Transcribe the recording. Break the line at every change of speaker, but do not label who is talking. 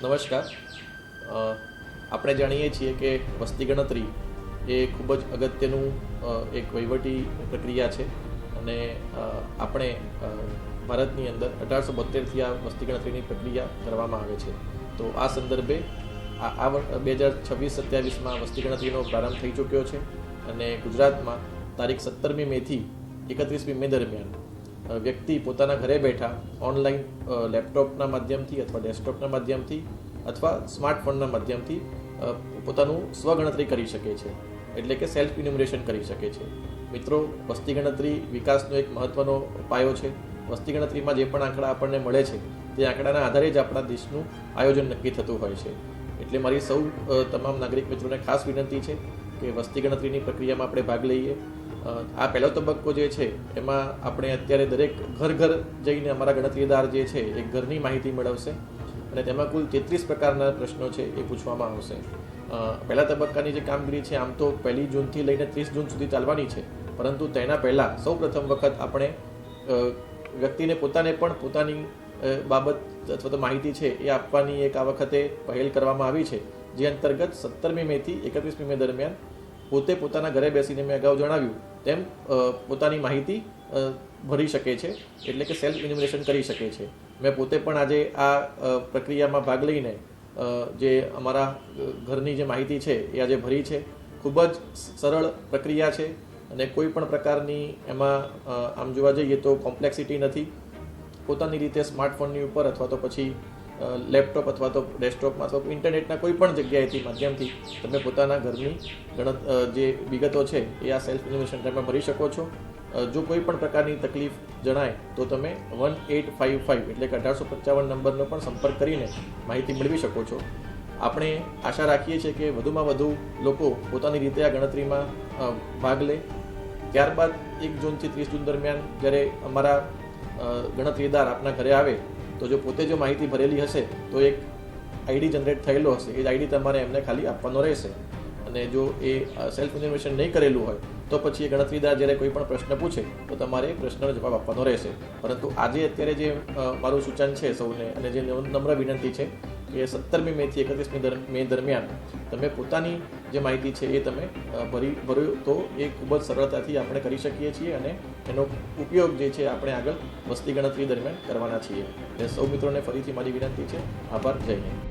નમસ્કાર. આપણે જાણીએ છીએ કે વસ્તી ગણતરી એ ખૂબ જ અગત્યનું એક વહીવટી પ્રક્રિયા છે અને આપણે ભારતની અંદર 1872થી આ વસ્તી ગણતરીની પ્રક્રિયા કરવામાં આવે છે. તો આ સંદર્ભે આ 2026-27માં વસ્તી ગણતરીનો પ્રારંભ થઈ ચૂક્યો છે અને ગુજરાતમાં તારીખ 17મી મેથી 31મી મે દરમિયાન વ્યક્તિ પોતાના ઘરે બેઠા ઓનલાઈન લેપટોપના માધ્યમથી અથવા ડેસ્કટોપના માધ્યમથી અથવા સ્માર્ટફોનના માધ્યમથી પોતાનું સ્વગણતરી કરી શકે છે, એટલે કે સેલ્ફ ઇન્યુમરેશન કરી શકે છે. મિત્રો, વસ્તી ગણતરી વિકાસનો એક મહત્ત્વનો પાયો છે. વસ્તી ગણતરીમાં જે પણ આંકડા આપણને મળે છે તે આંકડાના આધારે જ આપણા દેશનું આયોજન નક્કી થતું હોય છે. એટલે મારી સૌ તમામ નાગરિક મિત્રોને ખાસ વિનંતી છે કે વસ્તી ગણતરીની પ્રક્રિયામાં આપણે ભાગ લઈએ. આ પહેલો તબક્કો જે છે એમાં આપણે અત્યારે દરેક ઘર જઈને અમારા ગણતરીદાર જે છે એ ઘરની માહિતી મેળવશે અને તેમાં કુલ 33 પ્રકારના પ્રશ્નો છે એ પૂછવામાં આવશે. પહેલા તબક્કાની જે કામગીરી છે આમ તો 1 જૂનથી લઈને 30 જૂન સુધી ચાલવાની છે, પરંતુ તેના પહેલાં સૌ પ્રથમ વખત આપણે વ્યક્તિને પોતાને પણ પોતાની બાબત અથવા તો માહિતી છે એ આપવાની એક આ વખતે પહેલ કરવામાં આવી છે, જે અંતર્ગત 17મી મેથી 31મી મે દરમિયાન પોતે પોતાના ઘરે બેસીને મેં અગાઉ જણાવ્યું તેમ પોતાની માહિતી ભરી શકે છે, એટલે કે સેલ્ફ ઇન્યુમરેશન કરી શકે છે. મેં પોતે પણ આજે આ પ્રક્રિયામાં ભાગ લઈને જે અમારા ઘરની જે માહિતી છે એ આજે ભરી છે. ખૂબ જ સરળ પ્રક્રિયા છે અને કોઈ પણ પ્રકારની એમાં આમ જોવા જઈએ તો કોમ્પ્લેક્સિટી નથી. પોતાની રીતે સ્માર્ટફોનની ઉપર અથવા તો પછી લેપટોપ અથવા તો ડેસ્કટોપમાં અથવા ઇન્ટરનેટના કોઈ પણ જગ્યાએથી માધ્યમથી તમે પોતાના ઘરની જે વિગતો છે એ આ સેલ્ફ ઇન્યુમરેશન ટાઈમમાં ભરી શકો છો. જો કોઈ પણ પ્રકારની તકલીફ જણાય તો તમે 1855 એટલે કે 1855 નંબરનો પણ સંપર્ક કરીને માહિતી મેળવી શકો છો. આપણે આશા રાખીએ છીએ કે વધુમાં વધુ લોકો પોતાની રીતે આ ગણતરીમાં ભાગ લે. ત્યારબાદ 1 જૂનથી 30 જૂન દરમિયાન જ્યારે અમારા ગણતરીદાર આપના ઘરે આવે તો જો પોતે જો માહિતી ભરેલી હશે તો એક આઈડી જનરેટ થયેલો હશે, એ જ આઈડી તમારે એમને ખાલી આપવાનો રહેશે. અને જો એ સેલ્ફ ઇન્ફોર્મેશન નહીં કરેલું હોય તો પછી એ ગણતરીદાર જ્યારે કોઈ પણ પ્રશ્ન પૂછે તો તમારે એ પ્રશ્નનો જવાબ આપવાનો રહેશે. પરંતુ આજે અત્યારે જે મારું સૂચન છે સૌને અને જે નમ્ર વિનંતી છે કે 17મી મેથી 31મી મે દરમિયાન તમે પોતાની જે માહિતી છે એ તમે ભર્યું તો એ ખૂબ જ સરળતાથી આપણે કરી શકીએ છીએ અને એનો ઉપયોગ જે છે આપણે આગળ વસ્તી ગણતરી દરમિયાન કરવાના છીએ. એટલે સૌ મિત્રોને ફરીથી મારી વિનંતી છે. આભાર. જય હિન્દ.